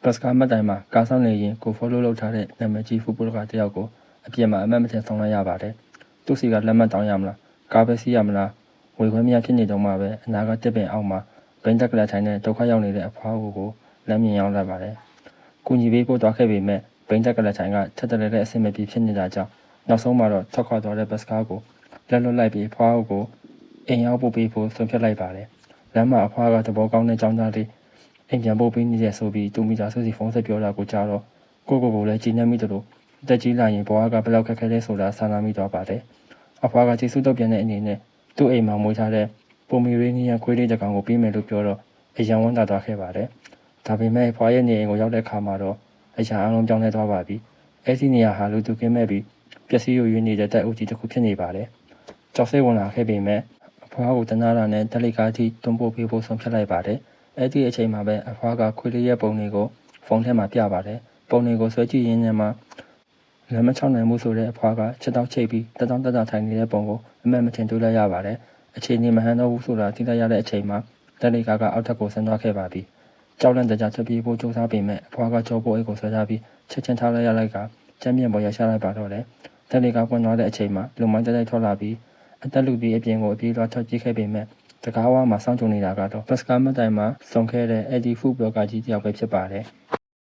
ပတ်စကားမှတ်တိုင်မှာကားဆောင်နေရင်ကိုဖော်လို့လုပ်ထားတဲ့နာမည်ကြီးဖူးဘောလကတယောက်ကိုအပြင်မှာအမတ်မထင်ဆောင်လိုက်ရပါတယ်။သူ့စီကလက်မှတ်တောင်းရမလားကားပဲစီးရမလားဝေခွဲမရဖြစ်နေတော့မှပဲအနာကတစ်ပင်အောက်မှာဘိန်းတက်ကလထိုင်တဲ့ဒုက္ခရောက်နေတဲ့အဖွားကိုလမ်းမြင်ရောက်လာပါတယ်။ကုညီပေးဖို့သွားခဲ့ပေမဲ့ဘိန်းတက်ကလထိုင်ကထက်တလဲတဲ့အဆင်မပြေဖြစ်နေတာကြောင့်နောက်ဆုံးမှာတော့ထွက်ခွာသွားတဲ့ဘတ်စကားကိုလက်လွတ်လိုက်ပြီးဖွားကိုအိမ်ရောက်ပို့ပေးဖို့ဆုံးဖြတ်လိုက်ပါတယ်။လမ်းမှာအဖွားကသဘောကောင်းတဲ့ကြောင်းသားလေးအိမ်ပြန်ပို့ပေးနေရဆိုပြီးတူမီတာဆိုစီဖုန်းဆက်ပြောတာကိုကြားတော့ကိုလည်းကြည်နက်မိတယ်လို့တက်ကြီးလာရင်ဘွားကဘယ်လောက်ခက်ခဲလဲဆိုတာစာနာမိသွားပါတယ်။အဖွားကကျေးဇူးတုတ်ပြန်တဲ့အနေနဲ့သူ့အိမ်မှာမွေးထားတဲ့ပိုမီရေးနီးယန်ခွေးလေးတစ်ကောင်ကိုပေးမယ်လို့ပြောတော့အယံဝန်းသာသွားခဲ့ပါတယ်။ဒါပေမဲ့ဖွားရဲ့နေအိမ်ကိုရောက်တဲ့အခါမှာတော့အရာအလုံးပြောင်းလဲသွားပါပြီ။အဲ့ဒီနေရာဟာလူသူကင်းမဲ့ပြီးပျက်စီးရွေးနေတဲ့တပ်အုပ်ကြီးတစ်ခုဖြစ်နေပါတယ်။ကြောက်စိတ်ဝင်လာခဲ့ပေမဲ့အဖွားကိုတနာလာနဲ့တက်လိကားအထိတွန်းပို့ပေးဖို့ဆုံးဖြတ်လိုက်ပါတယ်။အဲ့ဒီအချိန်မှာပဲအဖွားကခွေးလေးရဲ့ပုံတွေကိုဖုန်းထဲမှာပြပါတယ်။ပုံတွေကိုဆွဲကြည့်ရင်းနဲ့မှလက်မချောင်းနိုင်မှုဆိုတဲ့အဖွားကချက်တောက်ချိတ်ပြီးတက်ထိုင်နေတဲ့ပုံကိုအမတ်မထင်တွေ့လိုက်ရပါတယ်။အခြေအနေမဟန်တော့ဘူးဆိုတာသိလိုက်ရတဲ့အချိန်မှာတက်လိကားကအောက်ထပ်ကိုဆင်းသွားခဲ့ပါပြီ။ကြောက်လန့်တကြားထွက်ပြေးဖို့ကြိုးစားပေမဲ့အဖွားကကြောပိုးအိတ်ကိုဆွဲထားပြီးချက်ချင်းထားလိုက်ရလိုက်ကကျမ်းမြေပေါ်ရရှာလိုက်ပါတော့တယ်။တက်လိကားပွင့်သွားတဲ့အချိန်မှာလူမိုင်းတိုက်ထွက်လာပြီးအသက်လူပြီးအပြင်ကိုအပြေးလွှာထွက်ပြေးခဲ့ပေမဲ့တကားဝါမှာစောင့်ကြုံနေတာကတော့ဘတ်စကားမတိုင်မှာစုံခဲ့တဲ့အဲ့ဒီဖူဘလော့ဂါကြီးတယောက်ပဲဖြစ်ပါတယ်။